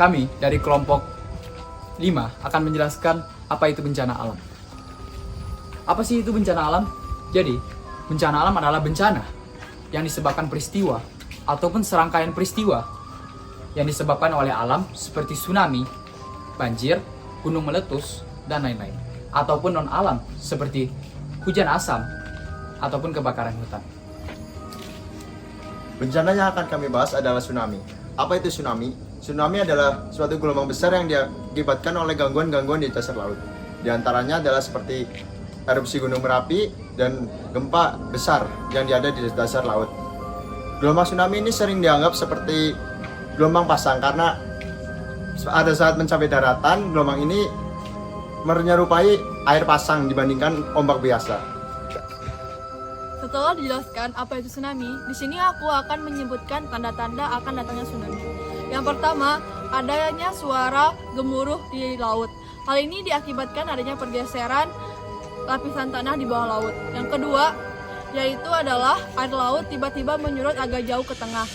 kami dari kelompok 5 akan menjelaskan apa itu bencana alam. Apa sih itu bencana alam? Jadi, bencana alam adalah bencana yang disebabkan peristiwa ataupun serangkaian peristiwa yang disebabkan oleh alam seperti tsunami, banjir, gunung meletus, dan lain-lain. Ataupun non-alam seperti hujan asam ataupun kebakaran hutan. Bencana yang akan kami bahas adalah tsunami. Apa itu tsunami? Tsunami adalah suatu gelombang besar yang diakibatkan oleh gangguan-gangguan di dasar laut. Di antaranya adalah seperti erupsi Gunung Merapi dan gempa besar yang ada di dasar laut. Gelombang tsunami ini sering dianggap seperti gelombang pasang karena pada saat mencapai daratan, gelombang ini menyerupai air pasang dibandingkan ombak biasa. Setelah dijelaskan apa itu tsunami, di sini aku akan menyebutkan tanda-tanda akan datangnya tsunami. Yang pertama, adanya suara gemuruh di laut. Hal ini diakibatkan adanya pergeseran lapisan tanah di bawah laut. Yang kedua, yaitu adalah air laut tiba-tiba menyurut agak jauh ke tengah.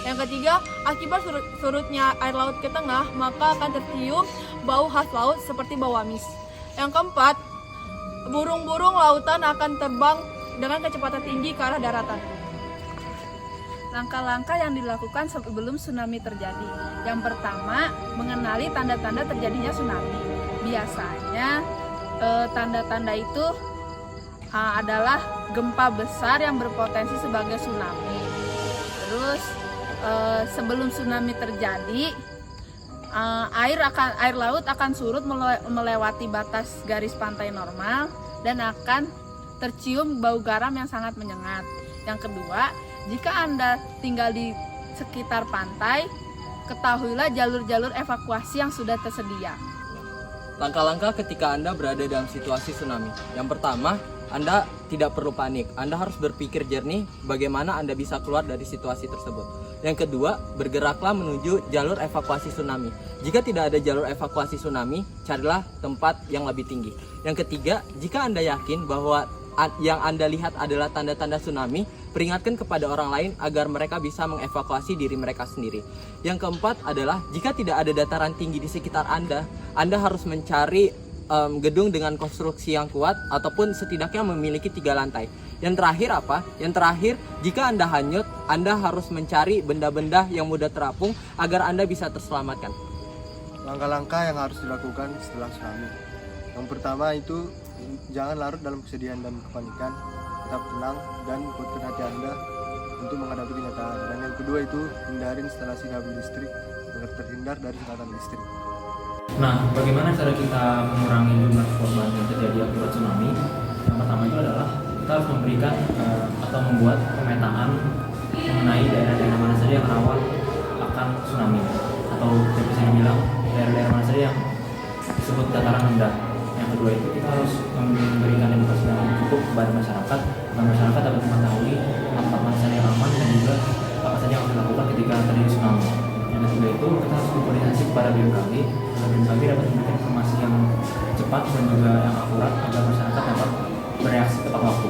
Yang ketiga, akibat surutnya air laut ke tengah, maka akan tercium bau khas laut seperti bau amis. Yang keempat, burung-burung lautan akan terbang dengan kecepatan tinggi ke arah daratan. Langkah-langkah yang dilakukan sebelum tsunami terjadi. Yang pertama, mengenali tanda-tanda terjadinya tsunami. Biasanya tanda-tanda itu adalah gempa besar yang berpotensi sebagai tsunami. Terus sebelum tsunami terjadi, air laut akan surut melewati batas garis pantai normal dan akan tercium bau garam yang sangat menyengat. Yang kedua, jika Anda tinggal di sekitar pantai, ketahuilah jalur-jalur evakuasi yang sudah tersedia. Langkah-langkah ketika Anda berada dalam situasi tsunami. Yang pertama, Anda tidak perlu panik. Anda harus berpikir jernih bagaimana Anda bisa keluar dari situasi tersebut. Yang kedua, bergeraklah menuju jalur evakuasi tsunami. Jika tidak ada jalur evakuasi tsunami, carilah tempat yang lebih tinggi. Yang ketiga, jika Anda yakin bahwa yang Anda lihat adalah tanda-tanda tsunami, peringatkan kepada orang lain agar mereka bisa mengevakuasi diri mereka sendiri. Yang keempat adalah, jika tidak ada dataran tinggi di sekitar Anda harus mencari gedung dengan konstruksi yang kuat ataupun setidaknya memiliki 3 lantai. Yang terakhir apa? Yang terakhir, jika Anda hanyut, Anda harus mencari benda-benda yang mudah terapung agar Anda bisa terselamatkan. Langkah-langkah yang harus dilakukan setelah tsunami. Yang pertama itu, jangan larut dalam kesedihan dan kepanikan. Tetap tenang dan kuatkan hati Anda untuk menghadapi kenyataan. Dan yang kedua itu, hindari instalasi kabel listrik agar terhindar dari sengatan listrik. Nah, bagaimana cara kita mengurangi jumlah korban yang terjadi akibat tsunami? Yang pertama itu adalah kita harus memberikan atau membuat pemetaan mengenai daerah-daerah mana saja yang rawan akan tsunami, atau yang bisa dibilang daerah-daerah mana saja yang disebut dataran rendah. Yang kedua itu kita harus memberikan edukasi yang cukup kepada masyarakat agar masyarakat dapat mengetahui tempat mana saja yang aman dan juga apa saja yang harus dilakukan ketika terjadi tsunami. Yang ketiga itu kita harus berkoordinasi kepada BMKG agar BMKG dapat memberikan informasi yang cepat dan juga yang akurat agar masyarakat dapat bereaksi tepat waktu.